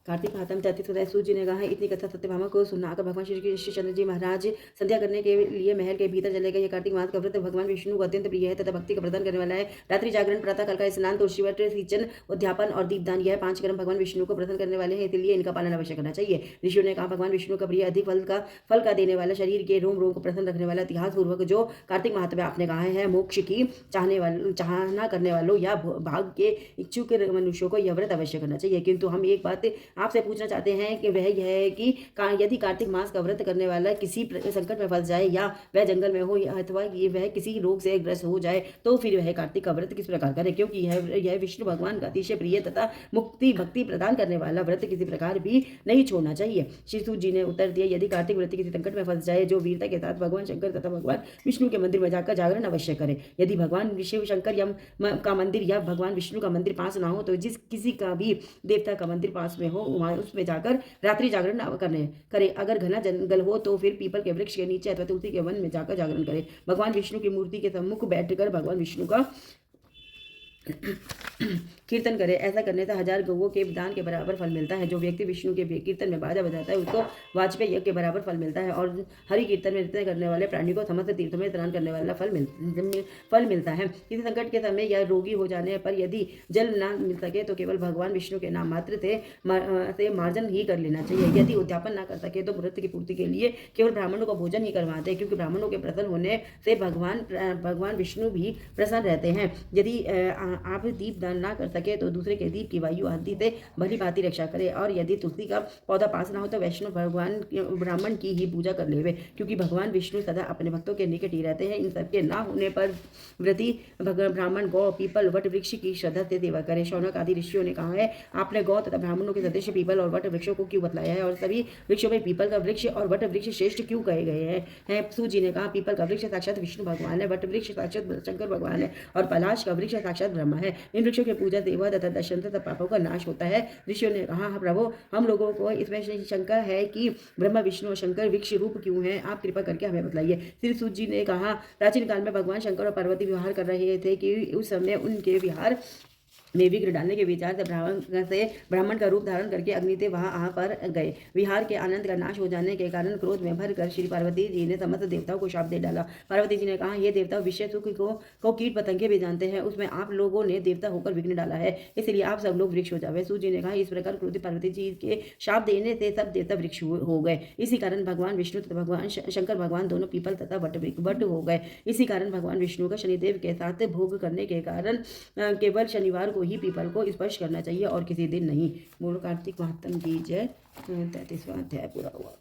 कार्तिक महात्म 33 सूत जी ने कहा, इतनी कथा सत्यभामा को सुनाकर भगवान श्री कृष्णचंद्र जी महाराज संध्या करने के लिए महल के भीतर चले गए। यह कार्तिक मास का व्रत भगवान विष्णु को अत्यंत प्रिय है तथा भक्ति का प्रदान करने वाला है। रात्रि जागरण, प्रातः काल का स्नान, तुलसीवट, सिंचन, उद्यापन और दीपदान, यह 5 कर्म भगवान विष्णु को प्रसन्न करने वाले हैं, इसलिए इनका पालन अवश्य करना चाहिए। ऋषियों ने कहा, भगवान विष्णु का प्रिय, अधिक फल का देने वाला, शरीर के रोम रोम को प्रसन्न रखने वाला, इतिहास पूर्वक जो कार्तिक महात्म्य आपने कहा है, मोक्ष की चाहना करने वालों या भाग के इच्छुक मनुष्यों को यह व्रत अवश्य करना चाहिए। किंतु हम एक बात आपसे पूछना चाहते हैं कि वह यह है कि यदि कार्तिक मास का व्रत करने वाला किसी संकट में फंस जाए या वह जंगल में हो अथवा वह किसी रोग से ग्रस्त हो जाए तो फिर वह कार्तिक का व्रत किस प्रकार करे, क्योंकि यह विष्णु भगवान का अतिशय प्रिय तथा मुक्ति भक्ति प्रदान करने वाला व्रत किसी प्रकार भी नहीं छोड़ना चाहिए। श्री सूत जी ने उत्तर दिया, यदि कार्तिक व्रत किसी संकट में फंस जाए जो वीरता के साथ भगवान शंकर तथा भगवान विष्णु के मंदिर में जाकर जागरण अवश्य करे। यदि भगवान शिव शंकर का मंदिर या भगवान विष्णु का मंदिर पास ना हो तो जिस किसी का भी देवता का मंदिर पास में हो उसमें जाकर रात्रि जागरण करे। अगर घना जंगल हो तो फिर पीपल के वृक्ष के नीचे अथवा तुलसी के वन में जाकर जागरण करे। भगवान विष्णु की मूर्ति के सम्मुख बैठकर भगवान विष्णु का कीर्तन करे। ऐसा करने से 1000 गौओं के दान के बराबर फल मिलता है। जो व्यक्ति विष्णु के कीर्तन में बाजा बजाता है उसको वाजपेय यज्ञ के बराबर फल मिलता है और हरि कीर्तन में नृत्य करने वाले प्राणी को समस्त तीर्थों में स्नान करने वाला फल मिलता है। किसी संकट के समय या रोगी हो जाने पर यदि जल ना मिल सके तो केवल भगवान विष्णु के नाम मात्र से मार्जन ही कर लेना चाहिए। यदि उद्यापन ना कर सके तो व्रत की पूर्ति के लिए केवल ब्राह्मणों को भोजन ही करवाते हैं, क्योंकि ब्राह्मणों के प्रसन्न होने से भगवान विष्णु भी प्रसन्न रहते हैं। यदि आप दीप दान ना कर सके तो दूसरे के दीप की वायु आदि से भली भांति रक्षा करे। और यदि तुलसी का पौधा पास ना हो तो वैष्णव ब्राह्मण की ही पूजा कर लेवे, क्योंकि भगवान विष्णु सदा अपने भक्तों के निकट ही रहते हैं। इन सबके ना होने पर व्रती ब्राह्मण गौ, पीपल, वट वृक्ष की श्रद्धा से सेवा करे। शौनक आदि ऋषियों ने कहा है, आपने गौ तथा ब्राह्मणों के सदस्य पीपल और वट वृक्षों को क्यों बतलाया है और सभी वृक्षों में पीपल का वृक्ष और वट वृक्ष श्रेष्ठ क्यों कहे गए हैं। सूत जी ने कहा, पीपल का वृक्ष साक्षात विष्णु भगवान है, वट वृक्ष साक्षात शंकर भगवान है और पलाश का वृक्ष साक्षात ब्रह्मा है। इन वृक्षों की पूजा सेवा तथा दर्शन तथा पापों का नाश होता है। ऋषियों ने कहा, प्रभु हम लोगों को इसमें शंका है कि ब्रह्मा विष्णु और शंकर वृक्ष रूप क्यों हैं, आप कृपा करके हमें बतलाइए। श्री सूत जी ने कहा, प्राचीन काल में भगवान शंकर और पार्वती विहार कर रहे थे कि उस समय उनके विहार में विघ्न डालने के विचार से ब्राह्मण का रूप धारण करके अग्नि से वहां पर गए। विहार के आनंद का नाश हो जाने के कारण क्रोध में भरकर श्री पार्वती जी ने समस्त देवताओं को शाप दे डाला। पार्वती जी ने कहा, ये देवता विषय सुख को कीट पतंगे भी जानते हैं, उसमें आप लोगों ने देवता होकर विघ्न डाला है, इसलिए आप सब लोग वृक्ष हो जावे। सूत जी ने कहा, इस प्रकार क्रोधित पार्वती जी के शाप देने से सब देवता वृक्ष हो गए। इसी कारण भगवान विष्णु तथा भगवान शंकर भगवान दोनों पीपल तथा वट हो गए। इसी कारण भगवान विष्णु का शनिदेव के साथ भोग करने के कारण केवल शनिवार को ही पीपल को स्पर्श करना चाहिए और किसी दिन नहीं। मूल कार्तिक महात्म की जय। 33वां अध्याय पूरा हुआ।